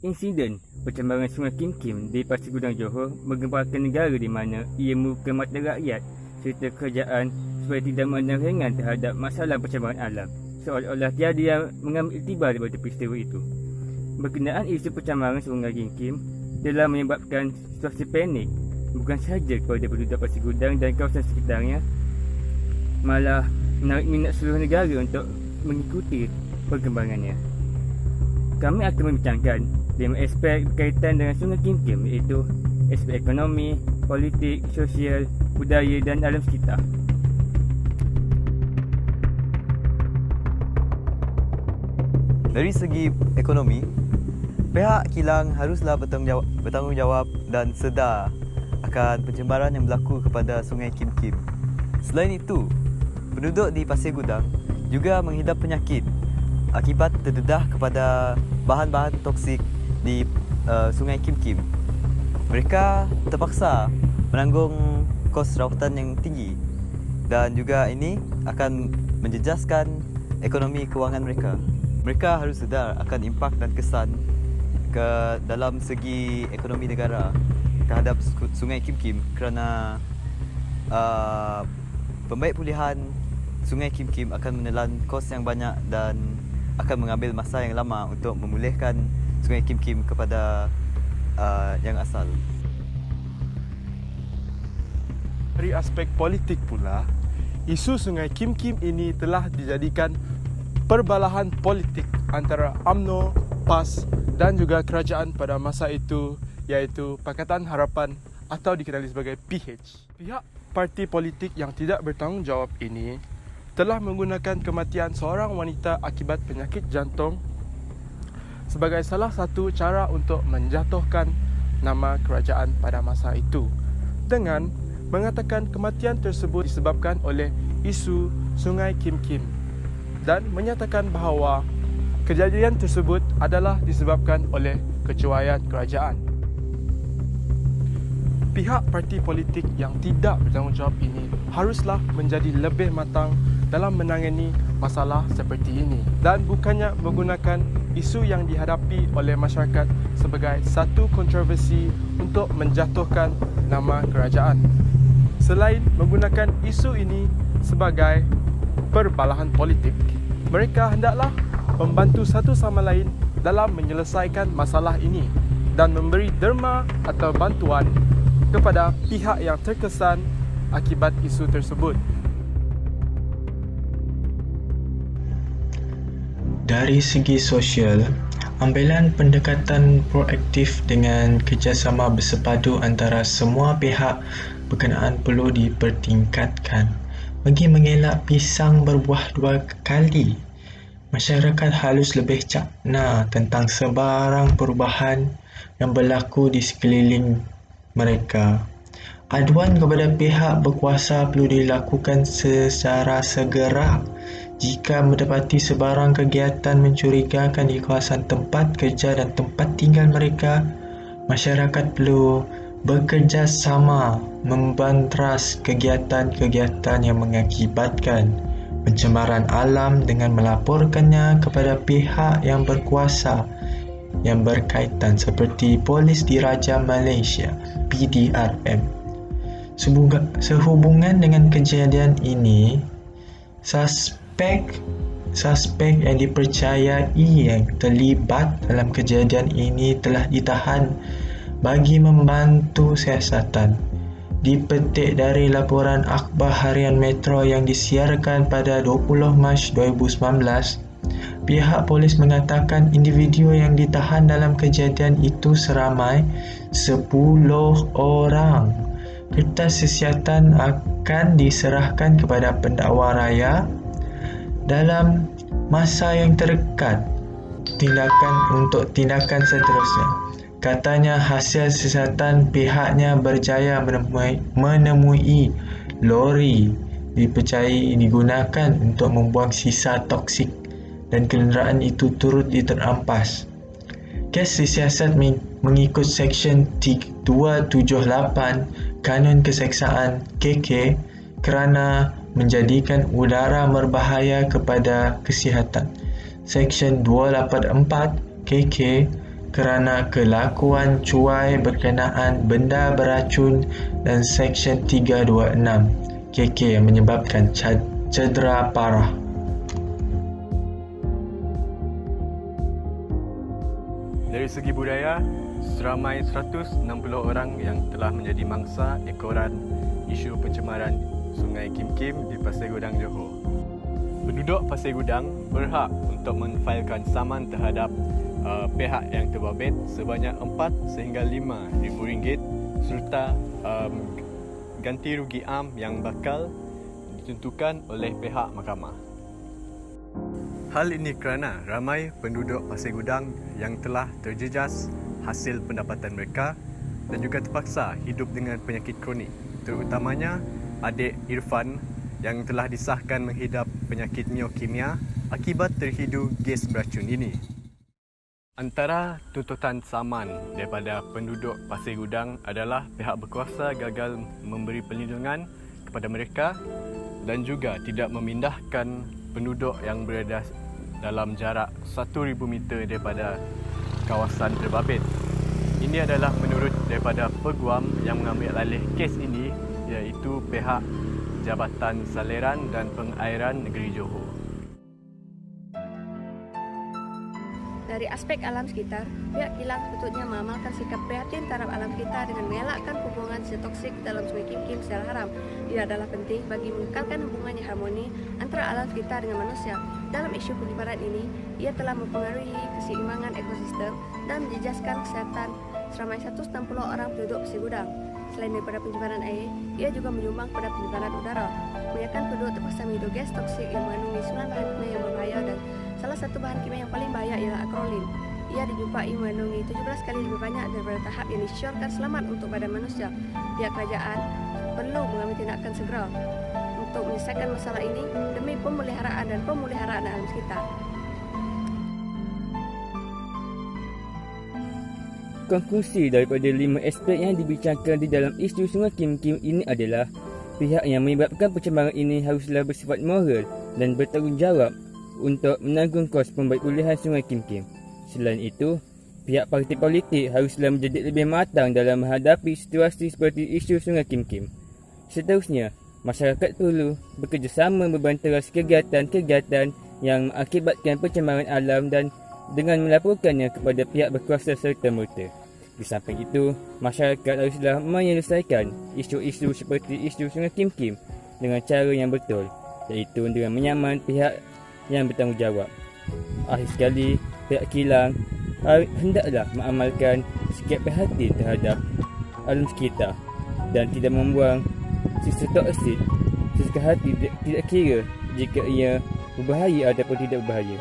Insiden pencemaran Sungai Kim Kim di Pasir Gudang Johor menggemparkan negara di mana ia merupakan mata rakyat serta kerajaan supaya tidak memandang ringan terhadap masalah pencemaran alam, seolah-olah tiada yang mengambil iktibar daripada peristiwa itu. Berkenaan isu pencemaran Sungai Kim Kim telah menyebabkan situasi panik bukan sahaja kepada penduduk Pasir Gudang dan kawasan sekitarnya, malah menarik minat seluruh negara untuk mengikuti perkembangannya. Kami akan membincangkan 5 aspek berkaitan dengan Sungai Kim Kim, iaitu aspek ekonomi, politik, sosial, budaya dan alam sekitar. Dari segi ekonomi, pihak kilang haruslah bertanggungjawab dan sedar akan pencemaran yang berlaku kepada Sungai Kim Kim. Selain itu, penduduk di Pasir Gudang juga menghidap penyakit akibat terdedah kepada bahan-bahan toksik di Sungai Kim Kim. Mereka terpaksa menanggung kos rawatan yang tinggi dan juga ini akan menjejaskan ekonomi kewangan mereka. Mereka harus sedar akan impak dan kesan ke dalam segi ekonomi negara terhadap Sungai Kim Kim kerana pembaik pulihan Sungai Kim Kim akan menelan kos yang banyak dan akan mengambil masa yang lama untuk memulihkan Sungai Kim Kim kepada yang asal. Dari aspek politik pula, isu Sungai Kim Kim ini telah dijadikan perbalahan politik antara UMNO, PAS dan juga kerajaan pada masa itu, iaitu Pakatan Harapan atau dikenali sebagai PH. Pihak parti politik yang tidak bertanggungjawab ini telah menggunakan kematian seorang wanita akibat penyakit jantung sebagai salah satu cara untuk menjatuhkan nama kerajaan pada masa itu, dengan mengatakan kematian tersebut disebabkan oleh isu Sungai Kim Kim dan menyatakan bahawa kejadian tersebut adalah disebabkan oleh kecuaian kerajaan. Pihak parti politik yang tidak bertanggungjawab ini haruslah menjadi lebih matang dalam menangani masalah seperti ini dan bukannya menggunakan isu yang dihadapi oleh masyarakat sebagai satu kontroversi untuk menjatuhkan nama kerajaan. Selain menggunakan isu ini sebagai perbalahan politik, mereka hendaklah membantu satu sama lain dalam menyelesaikan masalah ini dan memberi derma atau bantuan kepada pihak yang terkesan akibat isu tersebut. Dari segi sosial, ambilan pendekatan proaktif dengan kerjasama bersepadu antara semua pihak berkenaan perlu dipertingkatkan. Bagi mengelak pisang berbuah dua kali, masyarakat harus lebih cakna tentang sebarang perubahan yang berlaku di sekeliling mereka. Aduan kepada pihak berkuasa perlu dilakukan secara segera jika mendapati sebarang kegiatan mencurigakan di kawasan tempat kerja dan tempat tinggal mereka. Masyarakat perlu bekerjasama membantras kegiatan-kegiatan yang mengakibatkan pencemaran alam dengan melaporkannya kepada pihak yang berkuasa yang berkaitan seperti Polis Diraja Malaysia (PDRM). Sehubungan dengan kejadian ini, suspek yang dipercayai yang terlibat dalam kejadian ini telah ditahan bagi membantu siasatan. Dipetik dari laporan akhbar harian Metro yang disiarkan pada 20 Mac 2019, pihak polis mengatakan individu yang ditahan dalam kejadian itu seramai 10 orang. Kertas siasatan akan diserahkan kepada pendakwa raya dalam masa yang terdekat untuk tindakan seterusnya. Katanya hasil siasatan pihaknya berjaya menemui lori dipercayai digunakan untuk membuang sisa toksik dan kenderaan itu turut diterampas. Kes disiasat mengikut Seksyen 278 Kanun Keseksaan KK kerana menjadikan udara berbahaya kepada kesihatan. Seksyen 284 KK kerana kelakuan cuai berkenaan benda beracun dan Seksyen 326 KK yang menyebabkan cedera parah. Dari segi budaya, seramai 160 orang yang telah menjadi mangsa ekoran isu pencemaran Sungai Kim Kim di Pasir Gudang, Johor. Penduduk Pasir Gudang berhak untuk menfailkan saman terhadap pihak yang terbabit sebanyak 4 sehingga RM5,000 serta ganti rugi am yang bakal ditentukan oleh pihak mahkamah. Hal ini kerana ramai penduduk Pasir Gudang yang telah terjejas hasil pendapatan mereka dan juga terpaksa hidup dengan penyakit kronik, terutamanya adik Irfan yang telah disahkan menghidap penyakit neukimia akibat terhidu gas beracun ini. Antara tuntutan saman daripada penduduk Pasir Gudang adalah pihak berkuasa gagal memberi perlindungan kepada mereka dan juga tidak memindahkan penduduk yang berada dalam jarak 1,000 meter daripada kawasan terbabit. Ini adalah menurut daripada peguam yang mengambil alih kes ini, iaitu pihak Jabatan Saliran dan Pengairan Negeri Johor. Dari aspek alam sekitar, pihak kilang sepatutnya mengamalkan sikap prihatin terhadap alam sekitar dengan mengelakkan hubungan toksik dalam Sungai Kim Kim secara haram. Ia adalah penting bagi mengekalkan hubungan yang harmoni antara alam sekitar dengan manusia. Dalam isu penyebaran ini, ia telah mempengaruhi keseimbangan ekosistem dan menjejaskan kesihatan seramai 160 orang penduduk Pasir Gudang. Selain daripada pencemaran air, ia juga menyumbang pada pencemaran udara. Kebanyakan penduduk terpaksa menghirup gas toksik yang mengandungi 9 bahan kimia yang berbahaya dan salah satu bahan kimia yang paling bahaya ialah akrolin. Ia dijumpai mengandungi 17 kali lebih banyak daripada tahap yang disyorkan selamat untuk badan manusia. Pihak kerajaan perlu mengambil tindakan segera untuk menyelesaikan masalah ini demi pemeliharaan dan pemeliharaan alam sekitar. Konklusi daripada 5 aspek yang dibincangkan di dalam isu Sungai Kim Kim ini adalah pihak yang menyebabkan pencemaran ini haruslah bersifat moral dan bertanggungjawab untuk menanggung kos pembaikpulihan Sungai Kim Kim. Selain itu, pihak parti politik haruslah menjadi lebih matang dalam menghadapi situasi seperti isu Sungai Kim Kim. Seterusnya, masyarakat perlu bekerjasama membanteras kegiatan-kegiatan yang mengakibatkan pencemaran alam dan dengan melaporkannya kepada pihak berkuasa serta-merta. Di samping itu, masyarakat haruslah menyelesaikan isu-isu seperti isu Sungai Kim Kim dengan cara yang betul, iaitu dengan menyaman pihak yang bertanggungjawab. Akhir sekali, pihak kilang hendaklah mengamalkan sikap prihatin terhadap alam sekitar dan tidak membuang sisa toksik sesuka hati, tidak kira jika ia berbahaya ataupun tidak berbahaya.